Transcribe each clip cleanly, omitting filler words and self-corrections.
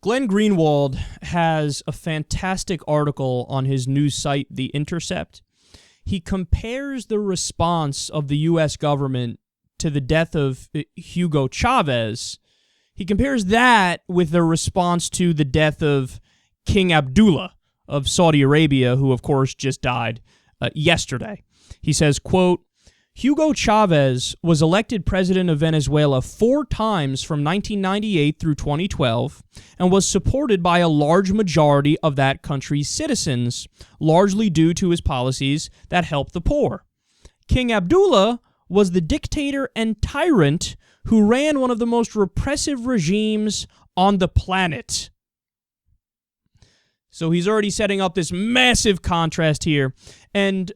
Glenn Greenwald has a fantastic article on his news site, The Intercept. He compares the response of the U.S. government to the death of Hugo Chavez. He compares that with the response to the death of King Abdullah of Saudi Arabia, who, of course, just died yesterday. He says, quote, Hugo Chavez was elected president of Venezuela 4 times from 1998 through 2012 and was supported by a large majority of that country's citizens, largely due to his policies that helped the poor. King Abdullah was the dictator and tyrant who ran one of the most repressive regimes on the planet. So he's already setting up this massive contrast here. And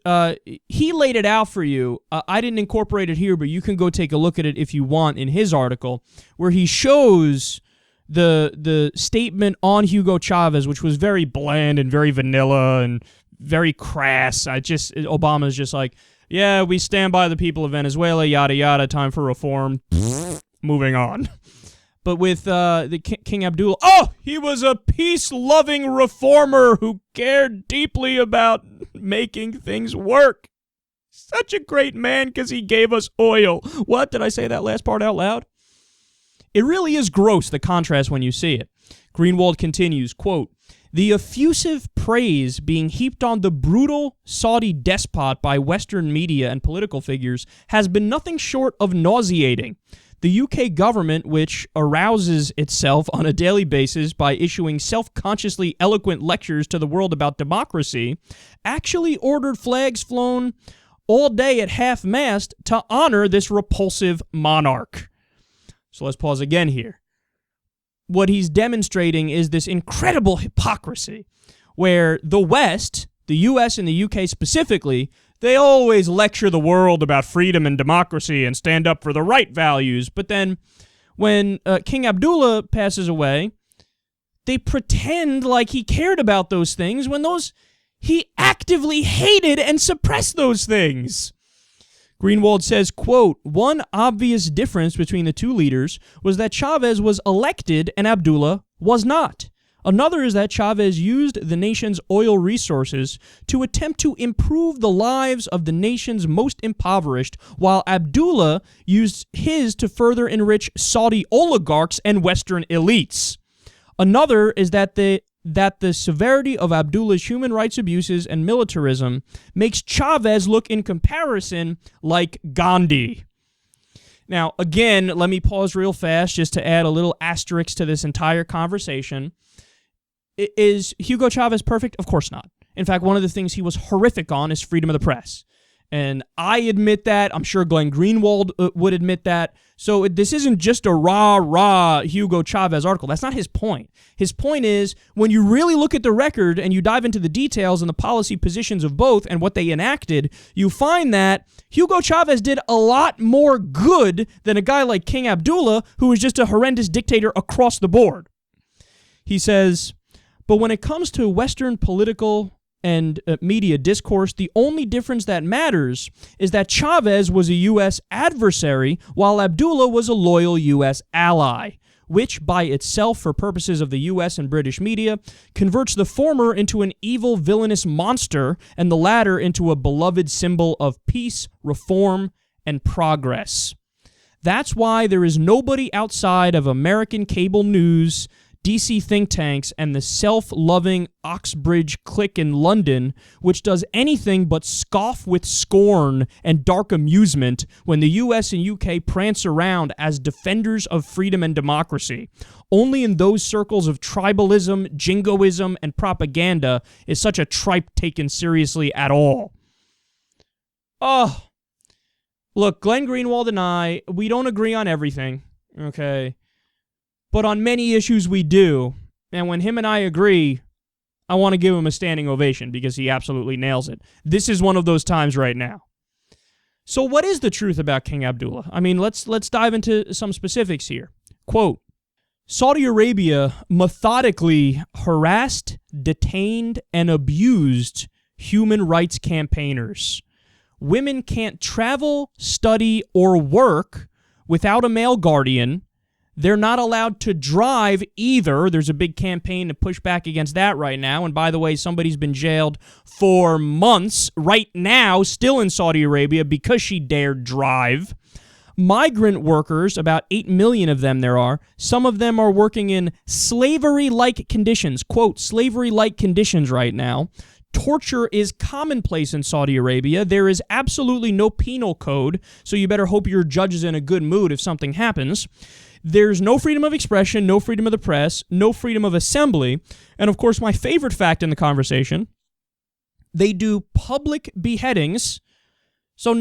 he laid it out for you. I didn't incorporate it here, but you can go take a look at it if you want in his article, where he shows the statement on Hugo Chavez, which was very bland and very vanilla and very crass. Obama's just like, yeah, we stand by the people of Venezuela, yada, yada, time for reform. Moving on. But with the King Abdullah, he was a peace-loving reformer who cared deeply about making things work. Such a great man because he gave us oil. What? Did I say that last part out loud? It really is gross, the contrast when you see it. Greenwald continues, quote, the effusive praise being heaped on the brutal Saudi despot by Western media and political figures has been nothing short of nauseating. The UK government, which arouses itself on a daily basis by issuing self-consciously eloquent lectures to the world about democracy, actually ordered flags flown all day at half-mast to honor this repulsive monarch. So let's pause again here. What he's demonstrating is this incredible hypocrisy where the West, the US and the UK specifically, they always lecture the world about freedom and democracy and stand up for the right values. But then when King Abdullah passes away, they pretend like he cared about those things when he actively hated and suppressed those things. Greenwald says, quote, one obvious difference between the two leaders was that Chavez was elected and Abdullah was not. Another is that Chavez used the nation's oil resources to attempt to improve the lives of the nation's most impoverished, while Abdullah used his to further enrich Saudi oligarchs and Western elites. Another is that the severity of Abdullah's human rights abuses and militarism makes Chavez look in comparison like Gandhi. Now, again, let me pause real fast just to add a little asterisk to this entire conversation. Is Hugo Chavez perfect? Of course not. In fact, one of the things he was horrific on is freedom of the press. And I admit that. I'm sure Glenn Greenwald would admit that. So this isn't just a rah-rah Hugo Chavez article. That's not his point. His point is, when you really look at the record and you dive into the details and the policy positions of both and what they enacted, you find that Hugo Chavez did a lot more good than a guy like King Abdullah, who was just a horrendous dictator across the board. He says, but when it comes to Western political and media discourse, the only difference that matters is that Chavez was a U.S. adversary while Abdullah was a loyal U.S. ally, which by itself, for purposes of the U.S. and British media, converts the former into an evil, villainous monster and the latter into a beloved symbol of peace, reform, and progress. That's why there is nobody outside of American cable news, DC think tanks, and the self-loving Oxbridge clique in London, which does anything but scoff with scorn and dark amusement when the US and UK prance around as defenders of freedom and democracy. Only in those circles of tribalism, jingoism, and propaganda is such a tripe taken seriously at all. Look, Glenn Greenwald and I, we don't agree on everything, okay? But on many issues we do, and when him and I agree, I want to give him a standing ovation because he absolutely nails it. This is one of those times right now. So what is the truth about King Abdullah? I mean, let's dive into some specifics here. Quote, Saudi Arabia methodically harassed, detained, and abused human rights campaigners. Women can't travel, study, or work without a male guardian. They're not allowed to drive either. There's a big campaign to push back against that right now. And by the way, somebody's been jailed for months right now, still in Saudi Arabia, because she dared drive. Migrant workers, about 8 million of them there are, some of them are working in slavery-like conditions, quote, slavery-like conditions right now. Torture is commonplace in Saudi Arabia. There is absolutely no penal code, so you better hope your judge is in a good mood if something happens. There's no freedom of expression, no freedom of the press, no freedom of assembly, and of course my favorite fact in the conversation, they do public beheadings, so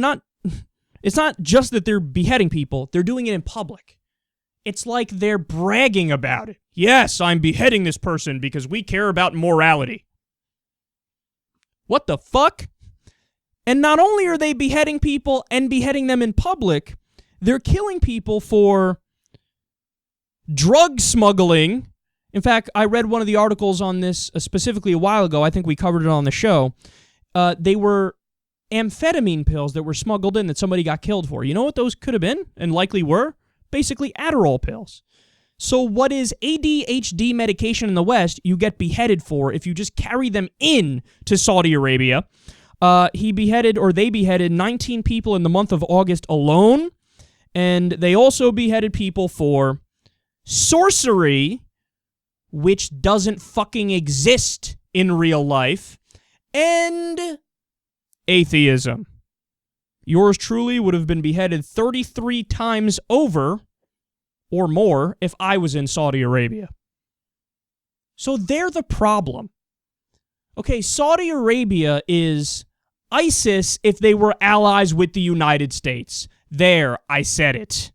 it's not just that they're beheading people, they're doing it in public. It's like they're bragging about it. Yes, I'm beheading this person because we care about morality. What the fuck? And not only are they beheading people and beheading them in public, they're killing people for drug smuggling. In fact, I read one of the articles on this specifically a while ago. I think we covered it on the show. They were amphetamine pills that were smuggled in that somebody got killed for. You know what those could have been and likely were? Basically Adderall pills. So what is ADHD medication in the West, you get beheaded for if you just carry them in to Saudi Arabia. They beheaded 19 people in the month of August alone, and they also beheaded people for sorcery, which doesn't fucking exist in real life, and atheism. Yours truly would have been beheaded 33 times over or more if I was in Saudi Arabia. So they're the problem. Okay, Saudi Arabia is ISIS if they were allies with the United States. There, I said it.